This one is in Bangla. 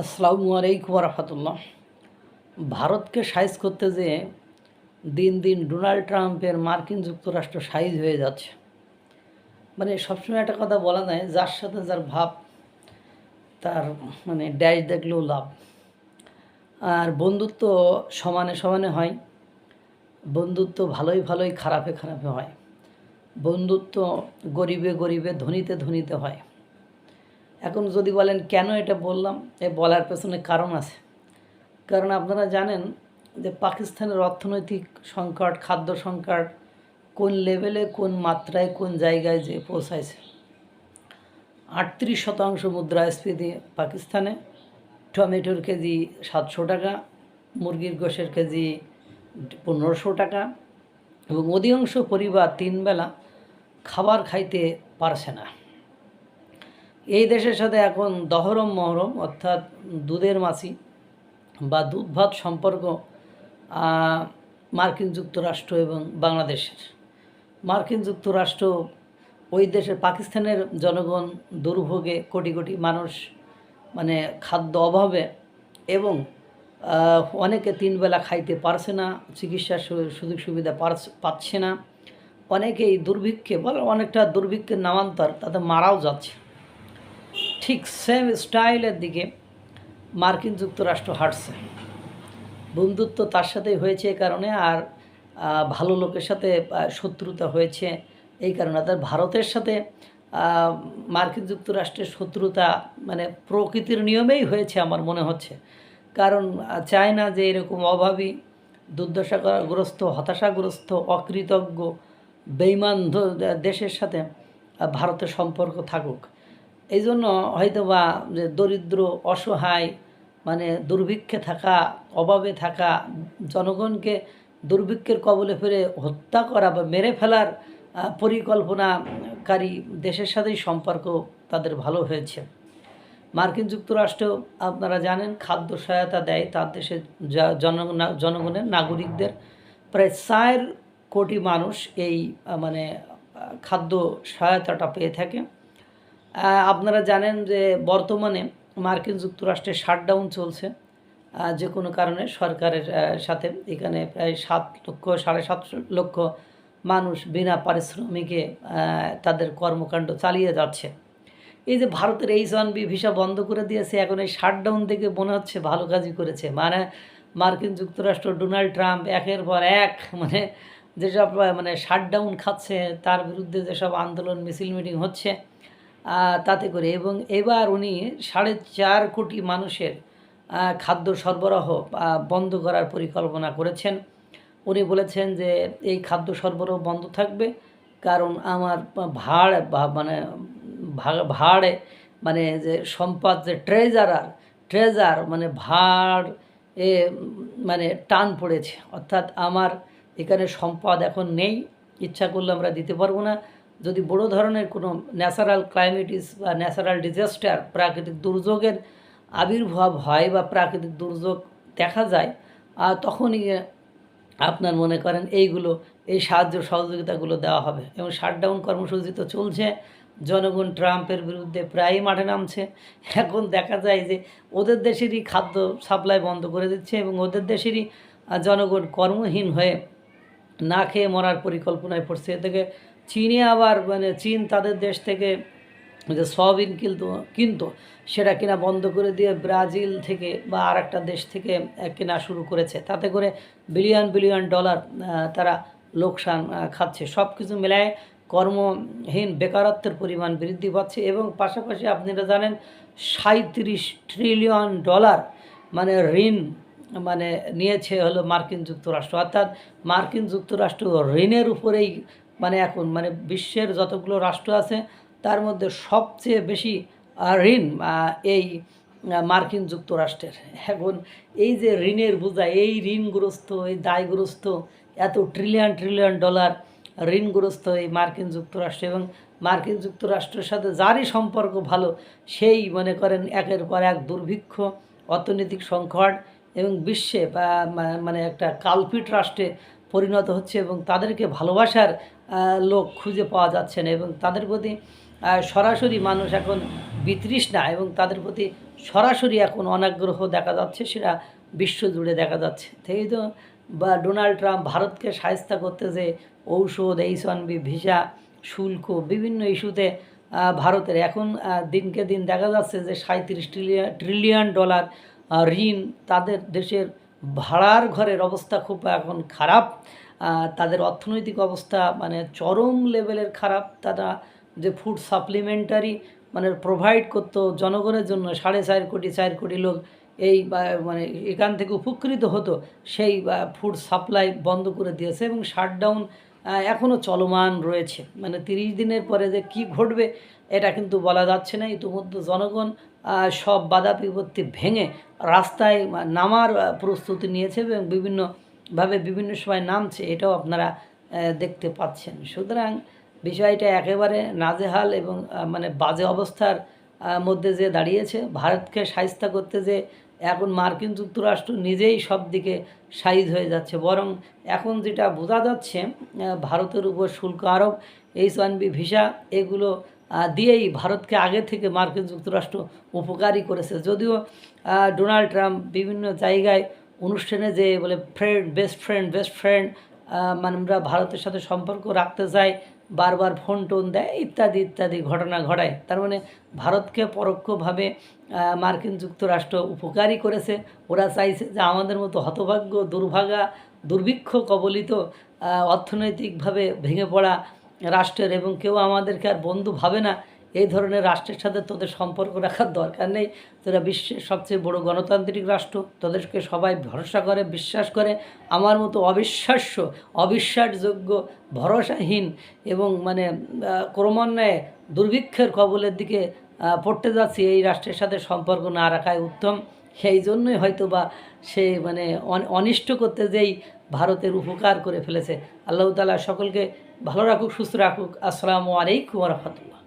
আসসালামু আলাইকুম রহমতুল্লাহ। ভারতকে সাইজ করতে যেয়ে দিন দিন ডোনাল্ড ট্রাম্পের মার্কিন যুক্তরাষ্ট্র সাইজ হয়ে যাচ্ছে। মানে সবসময় একটা কথা বলা যায়, যার সাথে যার ভাব তার ড্যাশ দেখলেও লাভ। আর বন্ধুত্ব সমানে সমানে হয়, বন্ধুত্ব ভালোই ভালোই খারাপে খারাপে হয়, বন্ধুত্ব গরিবে গরিবে ধনীতে ধনীতে হয়। এখন যদি বলেন কেন এটা বললাম, বলার পেছনে কারণ আছে। কারণ আপনারা জানেন যে পাকিস্তানের অর্থনৈতিক সংকট, খাদ্য সংকট কোন লেভেলে, কোন মাত্রায়, কোন জায়গায় যে পৌঁছাইছে। 38% মুদ্রাস্ফীতি পাকিস্তানে, টমেটোর কেজি 700 টাকা, মুরগির গোশের কেজি 1500 টাকা, এবং অধিকাংশ পরিবার 3 বেলা খাবার খাইতে পারছে না। এই দেশের সাথে এখন দহরম মহরম অর্থাৎ দুধের মাছি বা দুধ ভাত সম্পর্ক মার্কিন যুক্তরাষ্ট্র এবং বাংলাদেশের। মার্কিন যুক্তরাষ্ট্র ওই দেশের, পাকিস্তানের জনগণ দুর্ভোগে, কোটি কোটি মানুষ খাদ্য অভাবে, এবং অনেকে 3 বেলা খাইতে পারছে না, চিকিৎসার সুযোগ সুবিধা পাচ্ছে না, অনেকেই দুর্ভিক্ষে, বলে অনেকটা দুর্ভিক্ষের নামান্তর, তাতে মারাও যাচ্ছে। ঠিক সেম স্টাইলের দিকে মার্কিন যুক্তরাষ্ট্র হাঁটছে। বন্ধুত্ব তার সাথেই হয়েছে এই কারণে, আর ভালো লোকের সাথে শত্রুতা হয়েছে এই কারণে। তার ভারতের সাথে মার্কিন যুক্তরাষ্ট্রের শত্রুতা প্রকৃতির নিয়মেই হয়েছে আমার মনে হচ্ছে। কারণ চায় না যে এরকম অভাবী, দুর্দশাগ্রস্ত, হতাশাগ্রস্ত, অকৃতজ্ঞ, বেইমান দেশের সাথে ভারতের সম্পর্ক থাকুক। এই জন্য হয়তো বা যে দরিদ্র, অসহায়, দুর্ভিক্ষে থাকা, অভাবে থাকা জনগণকে দুর্ভিক্ষের কবলে ফেলে হত্যা করা বা মেরে ফেলার পরিকল্পনাকারী দেশের সাথেই সম্পর্ক তাদের ভালো হয়েছে। মার্কিন যুক্তরাষ্ট্র আপনারা জানেন খাদ্য সহায়তা দেয় তার দেশের জনগণের, নাগরিকদের। প্রায় 4 কোটি মানুষ এই খাদ্য সহায়তাটা পেয়ে থাকে। আপনারা জানেন যে বর্তমানে মার্কিন যুক্তরাষ্ট্রে শাটডাউন চলছে যে কোনো কারণে সরকারের সাথে। এখানে প্রায় 7 লক্ষ, 7.5 লক্ষ মানুষ বিনা পারিশ্রমিকে তাদের কর্মকাণ্ড চালিয়ে যাচ্ছে। এই যে ভারতের H1B ভিসা বন্ধ করে দিয়েছে, এখন এই শাটডাউন থেকে মনে হচ্ছে ভালো কাজই করেছে। মার্কিন যুক্তরাষ্ট্র, ডোনাল্ড ট্রাম্প একের পর এক যেসব শাটডাউন খাচ্ছে, তার বিরুদ্ধে যেসব আন্দোলন, মিছিল, মিটিং হচ্ছে তাতে করে, এবং এবার উনি 4.5 কোটি মানুষের খাদ্য সরবরাহ বন্ধ করার পরিকল্পনা করেছেন। উনি বলেছেন যে এই খাদ্য সরবরাহ বন্ধ থাকবে কারণ আমার ভাড় ভাড়ে যে সম্পদ, যে ট্রেজার ভাড় এ টান পড়েছে, অর্থাৎ আমার এখানে সম্পদ এখন নেই, ইচ্ছা করলে আমরা দিতে পারবো না। যদি বড় ধরনের কোনো ন্যাচারাল ক্লাইমেটিস বা ন্যাচারাল ডিজাস্টার, প্রাকৃতিক দুর্যোগের আবির্ভাব হয় বা প্রাকৃতিক দুর্যোগ দেখা যায়, তখনই আপনার মনে করেন এই সাহায্য সহযোগিতাগুলো দেওয়া হবে। এবং শাটডাউন কর্মসূচি তো চলছে, জনগণ ট্রাম্পের বিরুদ্ধে প্রায়ই মাঠে নামছে। এখন দেখা যায় যে ওদের দেশেরই খাদ্য সাপ্লাই বন্ধ করে দিচ্ছে এবং ওদের দেশেরই জনগণ কর্মহীন হয়ে না খেয়ে মরার পরিকল্পনায় পড়ছে। এ থেকে চীনে আবার চীন তাদের দেশ থেকে যে সয়াবিন কিন্তু সেটা কেনা বন্ধ করে দিয়ে ব্রাজিল থেকে বা আর একটা দেশ থেকে কেনা শুরু করেছে। তাতে করে বিলিয়ন বিলিয়ন ডলার তারা লোকসান খাচ্ছে। সব কিছু মেলায় কর্মহীন, বেকারত্বের পরিমাণ বৃদ্ধি পাচ্ছে, এবং পাশাপাশি আপনারা জানেন 37 ট্রিলিয়ন ডলার ঋণ নিয়েছে হলো মার্কিন যুক্তরাষ্ট্র। অর্থাৎ মার্কিন যুক্তরাষ্ট্র ঋণের উপরেই এখন বিশ্বের যতগুলো রাষ্ট্র আছে তার মধ্যে সবচেয়ে বেশি ঋণ এই মার্কিন যুক্তরাষ্ট্রের। এখন এই যে ঋণের বোঝা, এই ঋণগ্রস্ত, এই দায়গ্রস্ত, এত ট্রিলিয়ন ট্রিলিয়ন ডলার ঋণগ্রস্ত এই মার্কিন যুক্তরাষ্ট্র, এবং মার্কিন যুক্তরাষ্ট্রের সাথে যারই সম্পর্ক ভালো সেই মনে করেন একের পর এক দুর্ভিক্ষ, অর্থনৈতিক সংকট এবং বিশ্বে একটা কালপিট রাষ্ট্রে পরিণত হচ্ছে, এবং তাদেরকে ভালোবাসার লোক খুঁজে পাওয়া যাচ্ছে না, এবং তাদের প্রতি সরাসরি মানুষ এখন বিতৃষ্ণা এবং তাদের প্রতি সরাসরি এখন অনাগ্রহ দেখা যাচ্ছে, সেটা বিশ্বজুড়ে দেখা যাচ্ছে। থেকেই তো বা ডোনাল্ড ট্রাম্প ভারতকে শায়েস্তা করতে যে ঔষধ, H1B ভিসা, শুল্ক, বিভিন্ন ইস্যুতে ভারতের এখন দিনকে দিন দেখা যাচ্ছে যে 37 ট্রিলিয়ন ডলার ঋণ। তাদের দেশের ভাড়ার ঘরের অবস্থা খুব এখন খারাপ, তাদের অর্থনৈতিক অবস্থা মানে চরম লেভেলের খারাপ। তারা যে ফুড সাপ্লিমেন্টারি মানে প্রোভাইড করতো জনগণের জন্য, 4.5 কোটি লোক এই মানে এখান থেকে উপকৃত হতো, সেই ফুড সাপ্লাই বন্ধ করে দিয়েছে এবং শাটডাউন এখনও চলমান রয়েছে। মানে 30 দিনের পরে যে কি ঘটবে এটা কিন্তু বলা যাচ্ছে না। ইতিমধ্যে জনগণ সব বাধা বিপত্তি ভেঙে রাস্তায় নামার প্রস্তুতি নিয়েছে এবং বিভিন্নভাবে বিভিন্ন সময় নামছে, এটাও আপনারা দেখতে পাচ্ছেন। সুতরাং বিষয়টা একেবারে নাজেহাল এবং মানে বাজে অবস্থার মধ্যে যে দাঁড়িয়েছে। ভারতকে শায়েস্তা করতে যে এখন মার্কিন যুক্তরাষ্ট্র নিজেই সব দিকে সাইজ হয়ে যাচ্ছে, বরং এখন যেটা বোঝা যাচ্ছে ভারতের উপর শুল্ক আরোপ, H1B ভিসা, এগুলো দিয়েই ভারতকে আগে থেকে মার্কিন যুক্তরাষ্ট্র উপকারী করেছে। যদিও ডোনাল্ড ট্রাম্প বিভিন্ন জায়গায় অনুষ্ঠানে যে বলে বেস্ট ফ্রেন্ড মানে আমরা ভারতের সাথে সম্পর্ক রাখতে চাই, বারবার ফোন টোন দেয়, ইত্যাদি ইত্যাদি ঘটনা ঘটায়। তার মানে ভারতকে পরোক্ষভাবে মার্কিন যুক্তরাষ্ট্র উপকারী করেছে। ওরা চাইছে যে আমাদের মতো হতভাগ্য, দুর্ভিক্ষ কবলিত অর্থনৈতিকভাবে ভেঙে পড়া রাষ্ট্রের এবং কেউ আমাদেরকে আর বন্ধু ভাবে না, এই ধরনের রাষ্ট্রের সাথে তোদের সম্পর্ক রাখার দরকার নেই। তোরা বিশ্বের সবচেয়ে বড় গণতান্ত্রিক রাষ্ট্র, তোদেরকে সবাই ভরসা করে, বিশ্বাস করে। আমার মতো অবিশ্বাসযোগ্য, ভরসাহীন এবং মানে ক্রমান্বয়ে দুর্ভিক্ষের কবলের দিকে পড়তে যাচ্ছি, এই রাষ্ট্রের সাথে সম্পর্ক না রাখাই উত্তম। সেই জন্যই হয়তো বা সে মানে অনিষ্ট করতে যেই ভারতের উপকার করে ফেলেছে। আল্লাহ তাআলা সকলকে ভালো রাখুক, সুস্থ রাখুক। আসসালামু আলাইকুম ওয়া রাহমাতুল্লাহ।